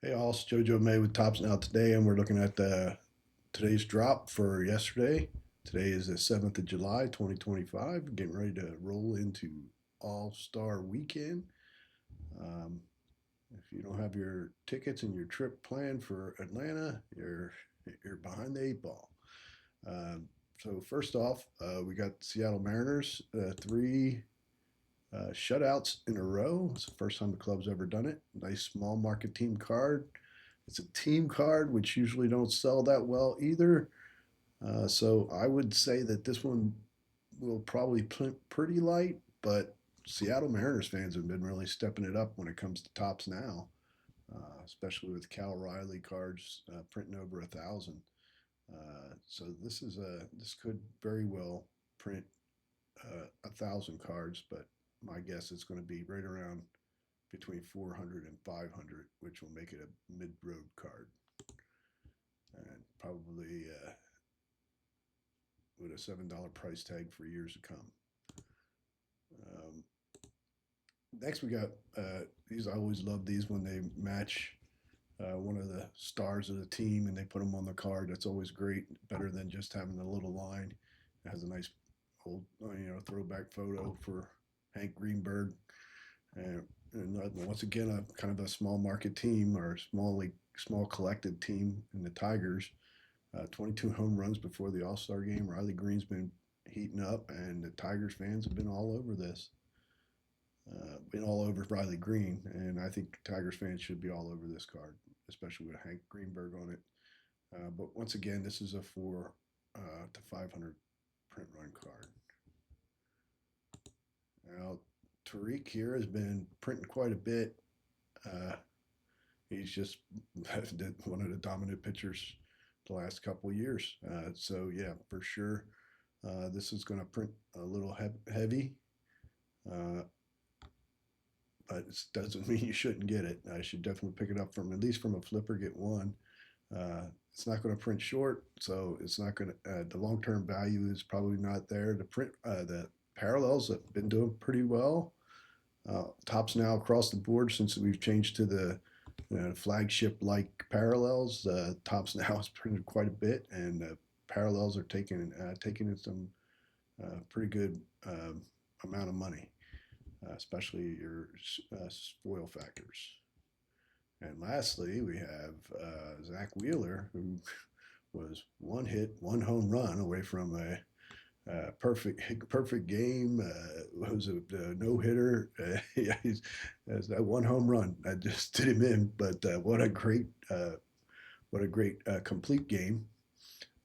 Hey, all, it's JoJo May with Tops Now today, and we're looking at today's drop for yesterday. Today is the 7th of July, 2025. Getting ready to roll into All Star Weekend. Um, if you don't have your tickets and your trip planned for Atlanta, you're behind the eight ball. Um, so first off, we got Seattle Mariners, three shutouts in a row. It's the first time the club's ever done it. Nice small market team card. It's a team card, which usually don't sell that well either. So I would say that this one will probably print pretty light, but Seattle Mariners fans have been really stepping it up when it comes to tops now, especially with Cal Riley cards printing over 1,000. So this could very well print 1,000 cards, but my guess is going to be right around between 400 and 500, which will make it a mid-road card, and probably with a $7 price tag for years to come. Um, Next, we got these. I always love these when they match one of the stars of the team and they put them on the card. That's always great. Better than just having a little line. It has a nice old, throwback photo for Hank Greenberg. And once again, a kind of a small market team or small collected team in the Tigers. 22 home runs before the All Star game. Riley Green's been heating up, and the Tigers fans have been all over this. Been all over Riley Green, and I think Tigers fans should be all over this card, especially with Hank Greenberg on it. But once again, this is a 4 to 500 print run card. Now, Tariq here has been printing quite a bit. Uh, he's just one of the dominant pitchers the last couple of years. So yeah, for sure, this is going to print a little heavy, uh, but it doesn't mean you shouldn't get it. I should definitely pick it up from at least from a flipper. Get one. It's not going to print short, so it's not going to. The long term value is probably not there. The parallels have been doing pretty well. Tops now across the board since we've changed to the flagship like parallels. Tops now has printed quite a bit, and parallels are taking in some pretty good amount of money, especially your spoil factors. And lastly, we have Zach Wheeler, who was one hit, one home run away from a perfect game. Was a no hitter. Yeah, he's has that one home run that just did him in. But what a great complete game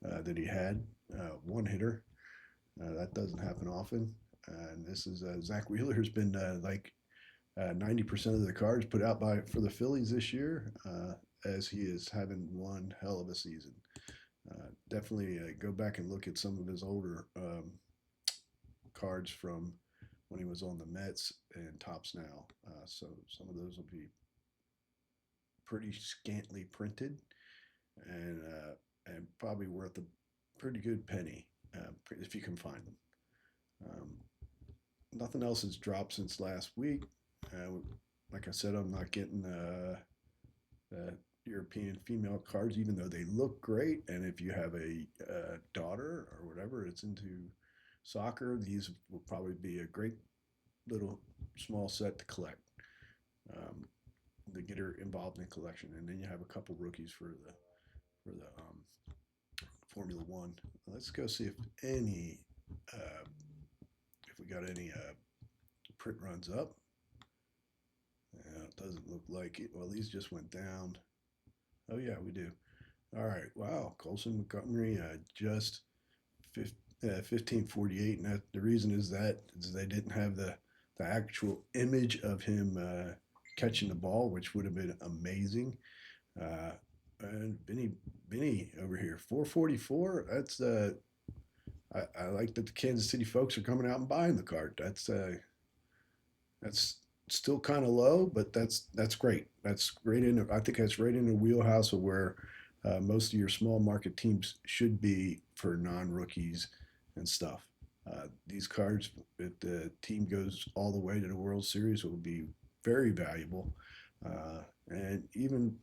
that he had. One hitter that doesn't happen often. And this is Zach Wheeler has been 90% of the cards put out by for the Phillies this year, as he is having one hell of a season. Definitely go back and look at some of his older cards from when he was on the Mets and Tops Now. So some of those will be pretty scantily printed and probably worth a pretty good penny if you can find them. Um, Nothing else has dropped since last week. Like I said, I'm not getting European female cards, even though they look great. And if you have a daughter or whatever it's into soccer, these will probably be a great little small set to collect, to get her involved in the collection. And then you have a couple rookies for the Formula One. Let's go see uh, if we got any print runs up. It doesn't look like it. Well, these just went down. Oh yeah, we do. All right. Wow. Colson Montgomery just 1548, and the reason is that is they didn't have the actual image of him catching the ball, which would have been amazing. Uh, and Benny over here, 444. I like that the Kansas City folks are coming out and buying the card. That's still kind of low, but that's great. That's great in. I think that's right in the wheelhouse of where most of your small market teams should be for non rookies and stuff. These cards, if the team goes all the way to the World Series, will be very valuable. And even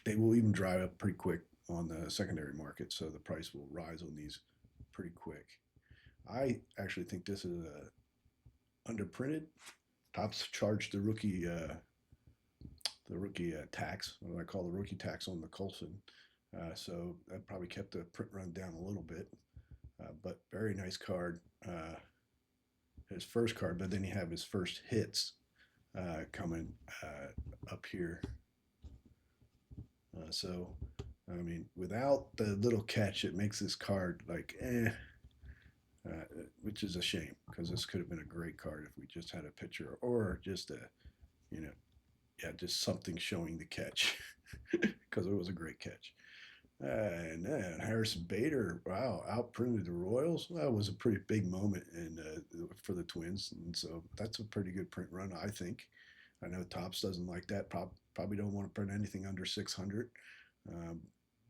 they will even dry up pretty quick on the secondary market, so the price will rise on these pretty quick. I actually think this is underprinted. Topps charged the rookie tax, what I call the rookie tax on the Colson. So that probably kept the print run down a little bit. But very nice card. His first card, but then you have his first hits coming up here. So, I mean, without the little catch, it makes this card like which is a shame because this could have been a great card if we just had a picture or just a, you know, yeah, just something showing the catch because it was a great catch. And then Harrison Bader, wow, outprinted the Royals. That was a pretty big moment for the Twins, and so that's a pretty good print run, I think. I know Topps doesn't like that. Probably don't want to print anything under 600. Um,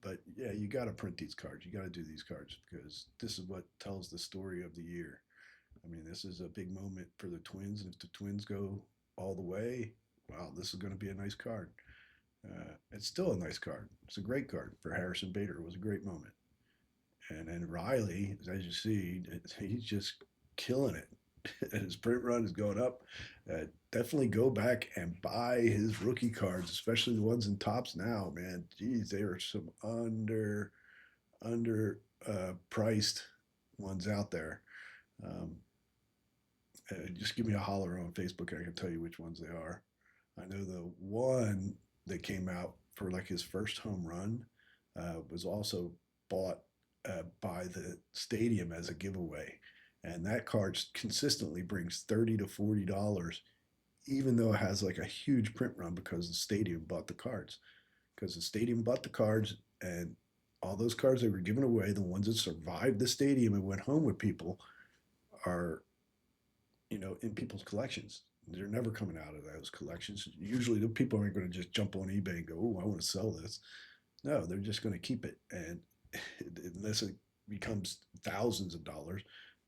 but yeah, you got to print these cards. You got to do these cards because this is what tells the story of the year. I mean, this is a big moment for the Twins, and if the Twins go all the way, wow, this is going to be a nice card. It's still a nice card. It's a great card for Harrison Bader. It was a great moment. And then Riley, as you see, he's just killing it. His print run is going up. Definitely go back and buy his rookie cards, especially the ones in Topps now, man. Geez, they are some under priced ones out there. Um, just give me a holler on Facebook. I can tell you which ones they are. I know the one that came out for like his first home run was also bought by the stadium as a giveaway, and that card consistently brings $30 to $40, even though it has like a huge print run because the stadium bought the cards. Because the stadium bought the cards, and all those cards they were giving away, the ones that survived the stadium and went home with people, are in people's collections. They're never coming out of those collections. Usually, the people aren't going to just jump on eBay and go, "Oh, I want to sell this." No, they're just going to keep it, and unless it becomes thousands of dollars,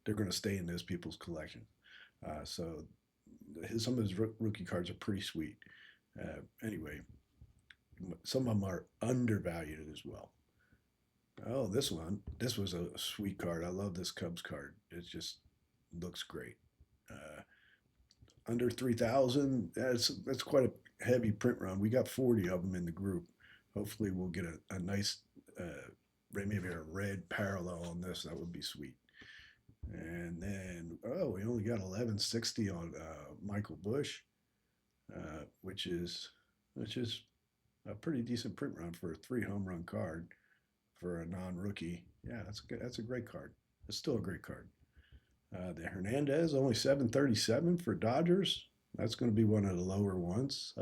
they're going to stay in those people's collection. So, some of his rookie cards are pretty sweet. Anyway, some of them are undervalued as well. Oh, this was a sweet card. I love this Cubs card. It just looks great. Uh, Under 3,000. That's quite a heavy print run. We got 40 of them in the group. Hopefully, we'll get a nice, maybe a red parallel on this. That would be sweet. And then, we only got 1160 on Michael Busch, which is a pretty decent print run for a 3 home run card for a non-rookie. Yeah, that's good. That's a great card. It's still a great card. The Hernandez, only 737 for Dodgers. That's going to be one of the lower ones.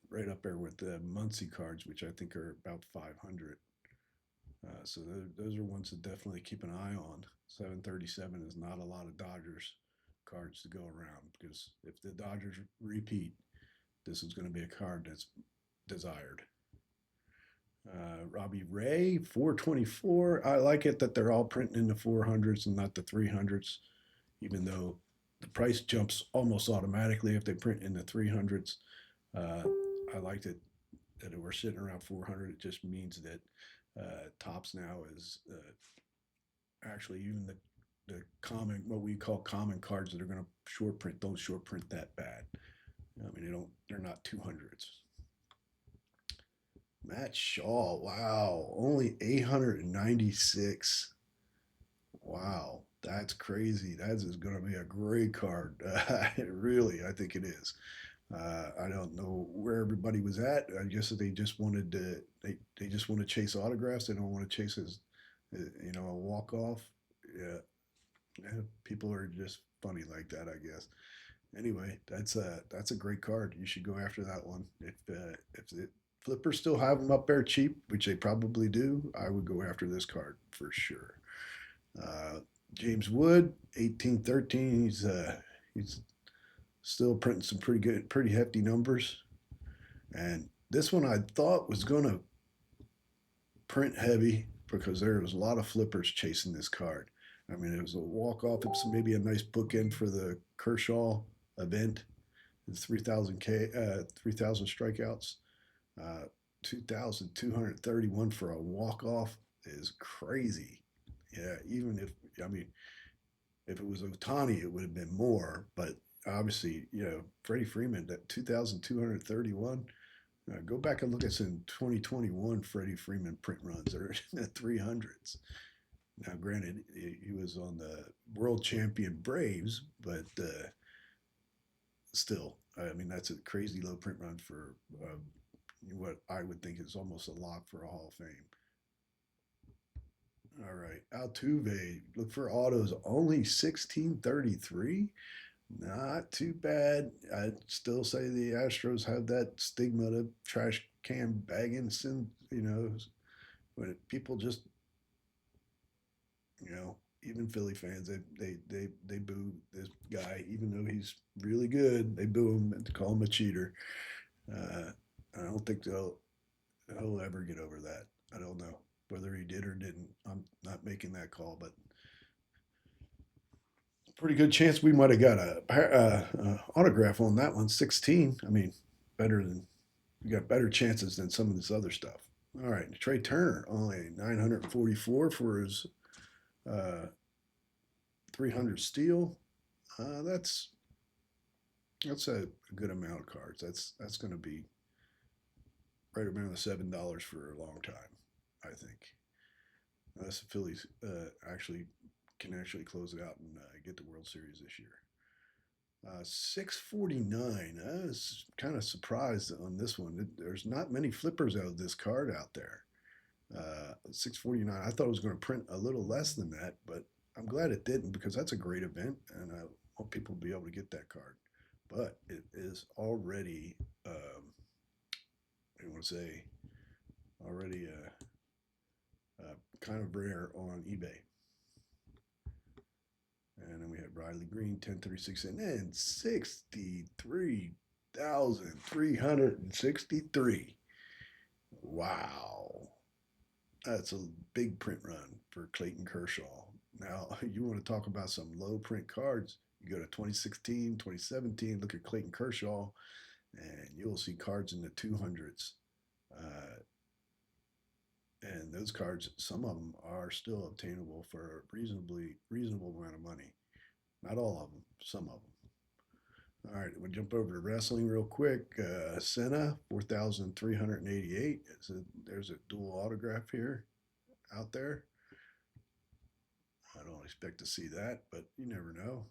Right up there with the Muncy cards, which I think are about 500. So those are ones to definitely keep an eye on. 737 is not a lot of Dodgers cards to go around because if the Dodgers repeat, this is going to be a card that's desired. Robbie Ray, 424. I like it that they're all printing in the 400s and not the 300s, even though the price jumps almost automatically if they print in the 300s. I liked it that we're sitting around 400. It just means that Topps now is actually even the common, what we call common cards that are going to short print, don't short print that bad. I mean, they're not 200s. Matt Shaw, wow, only 896. Wow, that's crazy. That is going to be a great card. Really, I think it is. I don't know where everybody was at. I guess they just wanted to. They just want to chase autographs. They don't want to chase a walk off. Yeah, yeah, people are just funny like that, I guess. Anyway, that's a great card. You should go after that one. If the flippers still have them up there cheap, which they probably do, I would go after this card for sure. Uh, James Wood, 1813. He's still printing some pretty hefty numbers. And this one I thought was going to print heavy because there was a lot of flippers chasing this card. I mean, it was a walk off. It's maybe a nice bookend for the Kershaw event, the 3,000 strikeouts. Uh, 2,231 for a walk off is crazy. Yeah, even if I mean if it was Otani, it would have been more. But obviously, Freddie Freeman at 2,231. Go back and look at some 2021 Freddie Freeman print runs. They're in the 300s. Now, granted, he was on the world champion Braves, but still, I mean, that's a crazy low print run for what I would think is almost a lock for a Hall of Fame. All right, Altuve, look for autos, only 1633. Not too bad. I'd still say the Astros have that stigma of trash can bagging, when people just, even Philly fans, they boo this guy, even though he's really good. They boo him and call him a cheater. Uh, I don't think he'll ever get over that. I don't know whether he did or didn't. I'm not making that call, but pretty good chance we might have got a autograph on that one. 16. I mean, better than we got better chances than some of this other stuff. All right, Trey Turner only 944 for his uh, 300 steal. That's a good amount of cards. That's going to be right around the $7 for a long time, I think. Unless the Phillies actually close it out and get the World Series this year. 649. I was kind of surprised on this one. There's not many flippers out of this card out there. 649. I thought it was going to print a little less than that, but I'm glad it didn't because that's a great event, and I want people to be able to get that card. But it is already, I want to say, already kind of rare on eBay. And then we have Riley Green, 1036, and then 63,363. Wow. That's a big print run for Clayton Kershaw. Now, you want to talk about some low print cards, you go to 2016, 2017, look at Clayton Kershaw, and you'll see cards in the 200s. Uh, and those cards, some of them are still obtainable for a reasonable amount of money. Not all of them, some of them. All right, we'll jump over to wrestling real quick. Senna, 4,388. There's a dual autograph here out there. I don't expect to see that, but you never know.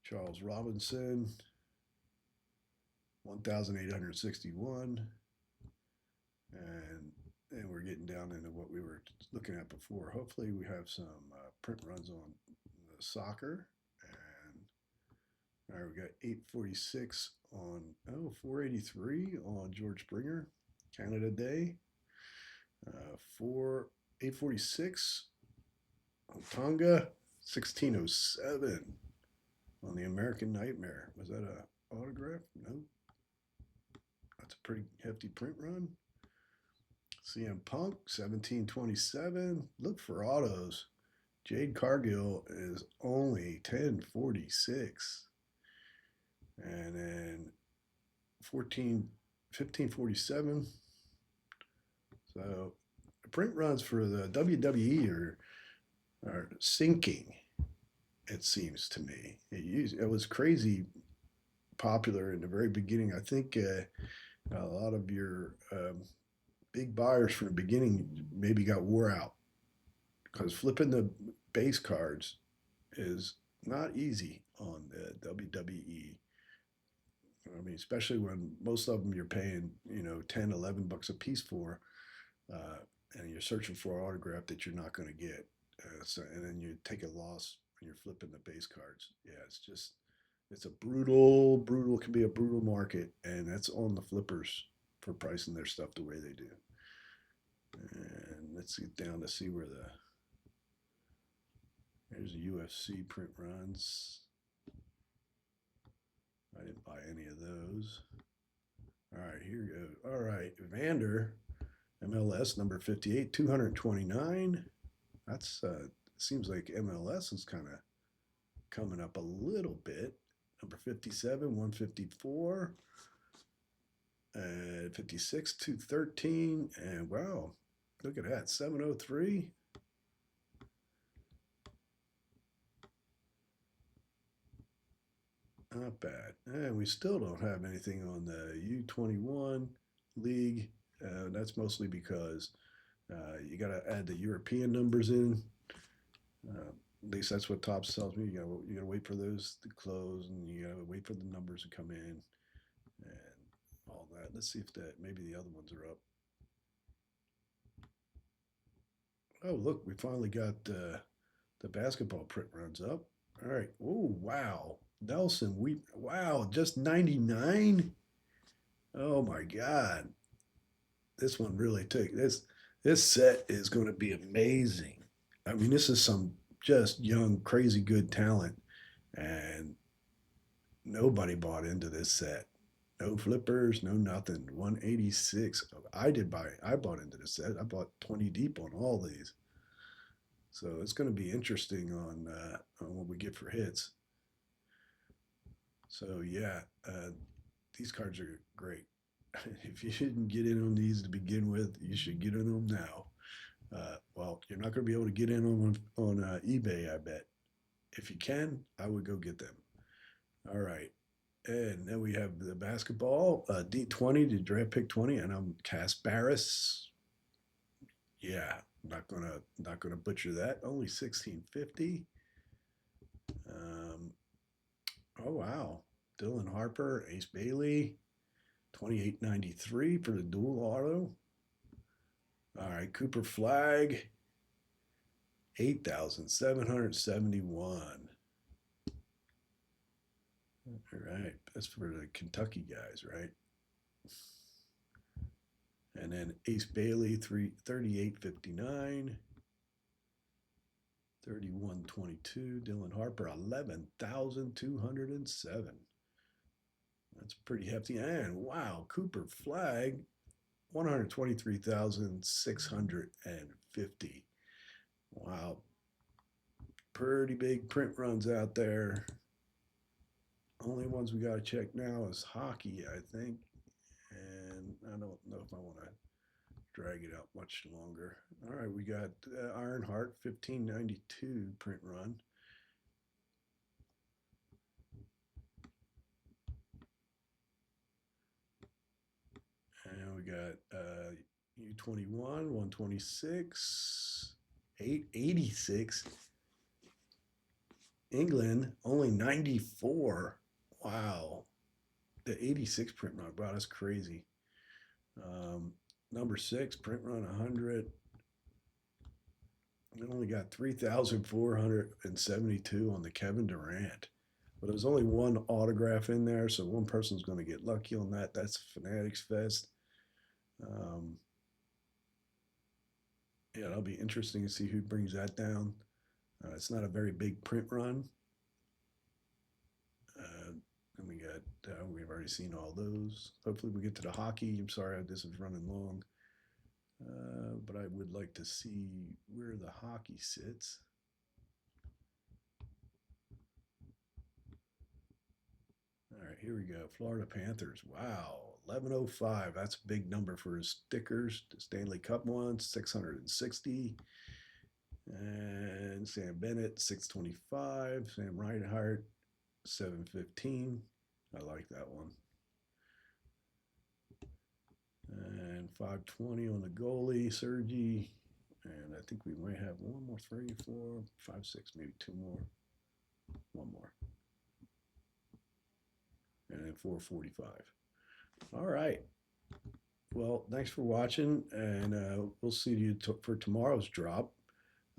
Charles Robinson, 1,861. And we're getting down into what we were looking at before. Hopefully, we have some print runs on the soccer. And all right, we got 846 on 483 on George Springer, Canada Day. 846 on Tonga, 1607 on the American Nightmare. Was that a autograph? No. That's a pretty hefty print run. CM Punk, 1727. Look for autos. Jade Cargill is only 1046. And then 1547. So the print runs for the WWE are sinking, it seems to me. It was crazy popular in the very beginning. I think a lot of your big buyers from the beginning maybe got wore out because flipping the base cards is not easy on the WWE. I mean, especially when most of them you're paying, 10, $11 a piece for, and you're searching for an autograph that you're not going to get. And then you take a loss when you're flipping the base cards. Yeah, it's a can be a brutal market, and that's on the flippers for pricing their stuff the way they do. And let's get down to see there's the UFC print runs. I didn't buy any of those. All right, here we go. All right, Vander, MLS number 58, 229. That's seems like MLS is kind of coming up a little bit. Number 57, 154. 56, 213, and wow, look at that, 703. Not bad. And we still don't have anything on the U21 league. That's mostly because you got to add the European numbers in. At least that's what Topps tells me. You gotta wait for those to close, and you gotta wait for the numbers to come in, and all that. Let's see if that maybe the other ones are up. Oh, look, we finally got the basketball print runs up. All right. Oh, wow. Nelson, wow, just 99. Oh my God, this one really took this. This set is going to be amazing. I mean, this is some just young, crazy good talent, and nobody bought into this set. No flippers, no nothing. 186. I bought into this set. I bought 20 deep on all these. So it's going to be interesting on what we get for hits. So yeah, these cards are great. If you didn't get in on these to begin with, you should get in on them now. Well, you're not going to be able to get in on eBay, I bet. If you can, I would go get them. All right. And then we have the basketball, D20 to draft pick 20, and I'm Kasparis. Yeah, not gonna butcher that. Only 1650. Um, oh wow, Dylan Harper, Ace Bailey, 2893 for the dual auto. All right, Cooper Flag, 8,771. All right, that's for the Kentucky guys, right? And then Ace Bailey, 3859. 3122. Dylan Harper, 11,207. That's pretty hefty. And wow, Cooper Flag, 123,650. Wow. Pretty big print runs out there. Only ones we got to check now is hockey, I think. And I don't know if I want to drag it out much longer. All right, we got Ironheart 1592 print run. And we got U21, 126, 886. England, only 94. Wow. The 86 print run, wow, that's crazy. Number 6, print run 100. We only got 3,472 on the Kevin Durant. But there's only one autograph in there, so one person's going to get lucky on that. That's Fanatics Fest. Yeah, that'll be interesting to see who brings that down. It's not a very big print run. And we got, we've already seen all those. Hopefully we get to the hockey. I'm sorry, this is running long. But I would like to see where the hockey sits. All right, here we go. Florida Panthers. Wow, 1105. That's a big number for his stickers. The Stanley Cup ones, 660. And Sam Bennett, 625. Sam Reinhart, 715. I like that one. And 520 on the goalie, Sergey. And I think we might have one more, 3, 4, 5, 6, maybe 2 more. One more. And then 445. All right. Well, thanks for watching, and we'll see you for tomorrow's drop.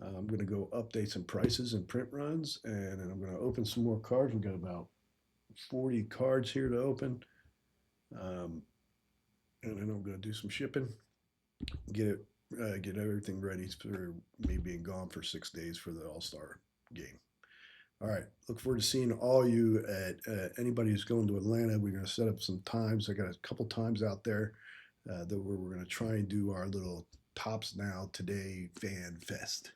I'm going to go update some prices and print runs, and then I'm going to open some more cards. We've got about 40 cards here to open. And then I'm going to do some shipping, get everything ready for me being gone for 6 days for the All-Star game. All right, look forward to seeing all you at anybody who's going to Atlanta. We're going to set up some times. I got a couple times out there that we're going to try and do our little Topps Now Today Fan Fest.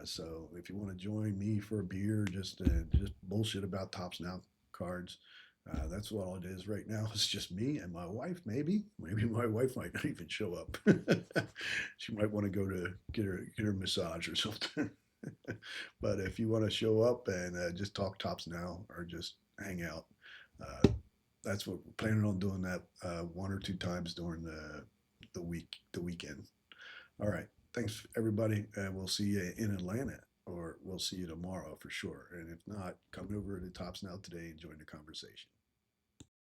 So if you want to join me for a beer, just bullshit about Topps Now cards, That's what it is right now. It's just me and my wife, maybe. Maybe my wife might not even show up. She might want to go to get her massage or something. But if you want to show up and just talk tops now or just hang out, uh, that's what we're planning on doing that one or two times during the weekend. All right. Thanks, everybody. And we'll see you in Atlanta, or we'll see you tomorrow for sure. And if not, come over to Tops Now today and join the conversation.